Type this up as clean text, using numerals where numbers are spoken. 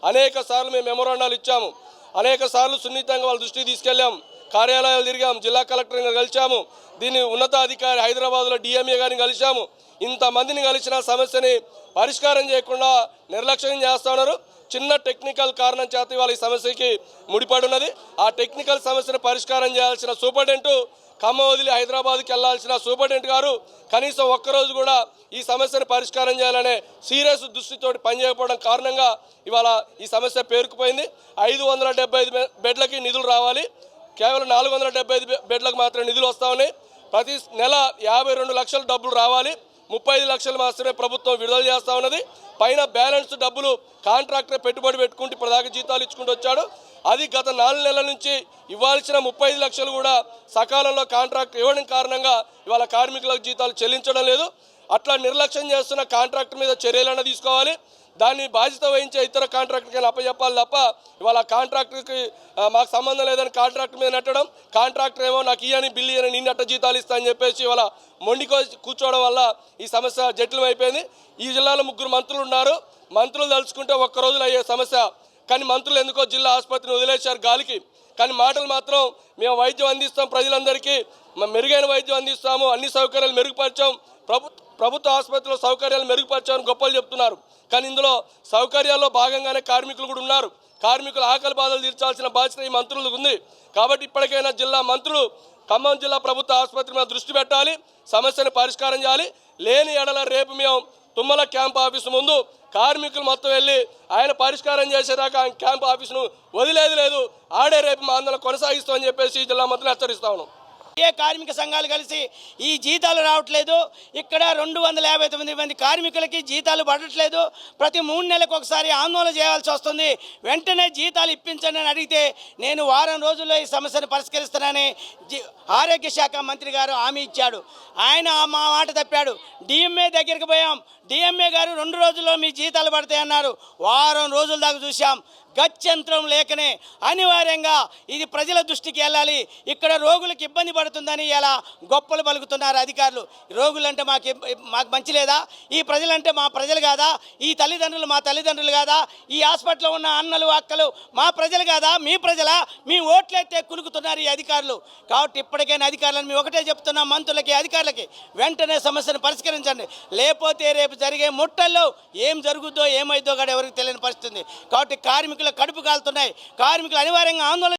అనేక సార్లు మేము మెమోరాండాలు ఇచ్చాము, అనేక సార్లు సున్నితంగా వాళ్ళ దృష్టికి తీసుకెళ్ళాము, కార్యాలయాలు తిరిగాము, జిల్లా కలెక్టర్ని కలిసాము, దీన్ని ఉన్నతాధికారి హైదరాబాద్లో డిఎంఏ గారిని కలిసాము. ఇంతమందిని కలిసిన సమస్యని పరిష్కారం చేయకుండా నిర్లక్ష్యం చేస్తూ ఉన్నారు. చిన్న టెక్నికల్ కారణం చేత ఇవాళ ఈ సమస్యకి ముడిపడి ఉన్నది. ఆ టెక్నికల్ సమస్యను పరిష్కారం చేయాల్సిన సూపరింటెండెంట్ ఖమ్మం వదిలి హైదరాబాద్కి వెళ్లాల్సిన సూపరింటెండెంట్ గారు కనీసం ఒక్కరోజు కూడా ఈ సమస్యను పరిష్కారం చేయాలనే సీరియస్ దృష్టితో పనిచేయకపోవడం కారణంగా ఇవాళ ఈ సమస్య పేరుకుపోయింది. 575 బెడ్లకి నిధులు రావాలి, కేవలం 475 బెడ్లకు మాత్రమే నిధులు వస్తూ ఉన్నాయి. ప్రతి నెల 52 లక్షల డబ్బులు రావాలి, 35 లక్షలు మాత్రమే ప్రభుత్వం విడుదల చేస్తూ ఉన్నది. పైన బ్యాలెన్స్ డబ్బులు కాంట్రాక్టర్ పెట్టుబడి పెట్టుకుంటూ ఇప్పటిదాకా జీతాలు ఇచ్చుకుంటూ వచ్చాడు. అది గత 4 నెలల నుంచి ఇవ్వాల్సిన 35 లక్షలు కూడా సకాలంలో కాంట్రాక్ట్ ఇవ్వడం కారణంగా ఇవాళ కార్మికులకు జీతాలు చెల్లించడం లేదు. అట్లా నిర్లక్ష్యం చేస్తున్న కాంట్రాక్టర్ మీద చర్యలన్నా తీసుకోవాలి. దాన్ని బాధ్యత వహించే ఇతర కాంట్రాక్టర్కి అప్పచెప్పాలి తప్ప ఇవాళ కాంట్రాక్టర్కి మాకు సంబంధం లేదని కాంట్రాక్టర్ మీద నెట్టడం, కాంట్రాక్టర్ ఏమో నాకు ఇయ్యని బిల్లు ఇయ్యని నిన్నట్ట జీతాలు ఇస్తా అని చెప్పేసి ఇవాళ మొండికి కూర్చోవడం వల్ల ఈ సమస్య జటిలం అయిపోయింది. ఈ జిల్లాలో 3 మంత్రులు ఉన్నారు. మంత్రులు తలుచుకుంటే ఒక్క రోజులో అయ్యే సమస్య, కానీ మంత్రులు ఎందుకో జిల్లా ఆసుపత్రిని వదిలేశారు గాలికి. కానీ మాటలు మాత్రం మేము వైద్యం అందిస్తాం, ప్రజలందరికీ మెరుగైన వైద్యం అందిస్తాము, అన్ని సౌకర్యాలు మెరుగుపరిచాం, ప్రభుత్వ ఆసుపత్రిలో సౌకర్యాలు మెరుగుపరిచామని గొప్పలు చెప్తున్నారు. కానీ ఇందులో సౌకర్యాల్లో భాగంగానే కార్మికులు కూడా ఉన్నారు. కార్మికుల ఆకలి బాధలు తీర్చాల్సిన బాధ్యత ఈ మంత్రులకు ఉంది. కాబట్టి ఇప్పటికైనా జిల్లా మంత్రులు ఖమ్మం జిల్లా ప్రభుత్వ ఆసుపత్రి మీద దృష్టి పెట్టాలి, సమస్యను పరిష్కారం చేయాలి. లేని ఎడల రేపు మేము తుమ్మల క్యాంప్ ఆఫీసు ముందు కార్మికులు మొత్తం వెళ్ళి ఆయన పరిష్కారం చేసేదాకా ఆయన క్యాంప్ ఆఫీసును వదిలేది లేదు, ఆడే రేపు మా ఆందోళన కొనసాగిస్తామని చెప్పేసి జిల్లా మంత్రులు హెచ్చరిస్తా ఉన్నాం. ఏ కార్మిక సంఘాలు కలిసి ఈ జీతాలు రావట్లేదు, ఇక్కడ 259 మంది కార్మికులకి జీతాలు పడట్లేదు, ప్రతి 3 నెలలకు ఒకసారి ఆందోళన చేయాల్సి వస్తుంది, వెంటనే జీతాలు ఇప్పించండి అని అడిగితే నేను వారం రోజుల్లో ఈ సమస్యను పరిష్కరిస్తానని ఆరోగ్య శాఖ మంత్రి గారు హామీ ఇచ్చాడు. ఆయన మా మాట తప్పాడు. డిఎంఏ దగ్గరికి పోయాం, డిఎంఏ గారు 2 రోజుల్లో మీ జీతాలు పడతాయన్నారు. వారం రోజుల దాకా చూసాం. గత్యంతరం లేకనే అనివార్యంగా ఇది ప్రజల దృష్టికి వెళ్ళాలి, ఇక్కడ రోగులకు ఇబ్బంది పడుతుందని ఇలా గొప్పలు పలుకుతున్నారు అధికారులు. రోగులంటే మాకు మంచి లేదా? ఈ ప్రజలంటే మా ప్రజలు కాదా? ఈ తల్లిదండ్రులు మా తల్లిదండ్రులు కాదా? ఈ హాస్పిటల్లో ఉన్న అన్నలు అక్కలు మా ప్రజలు కాదా? మీ ప్రజలా? మీ ఓట్లయితే కులుకుతున్నారు ఈ అధికారులు. కాబట్టి ఇప్పటికైనా అధికారులను మేము ఒకటే చెప్తున్నాం, మంత్రులకి అధికారులకి వెంటనే సమస్యను పరిష్కరించండి, లేకపోతే రేపు జరిగే ముట్టల్లో ఏం జరుగుద్దో ఏమైద్దో కూడా ఎవరికి తెలియని పరిస్థితుంది. కాబట్టి కార్మికులు కడుపు కాలుతున్నాయి, కార్మికులు అనివార్యంగా ఆందోళన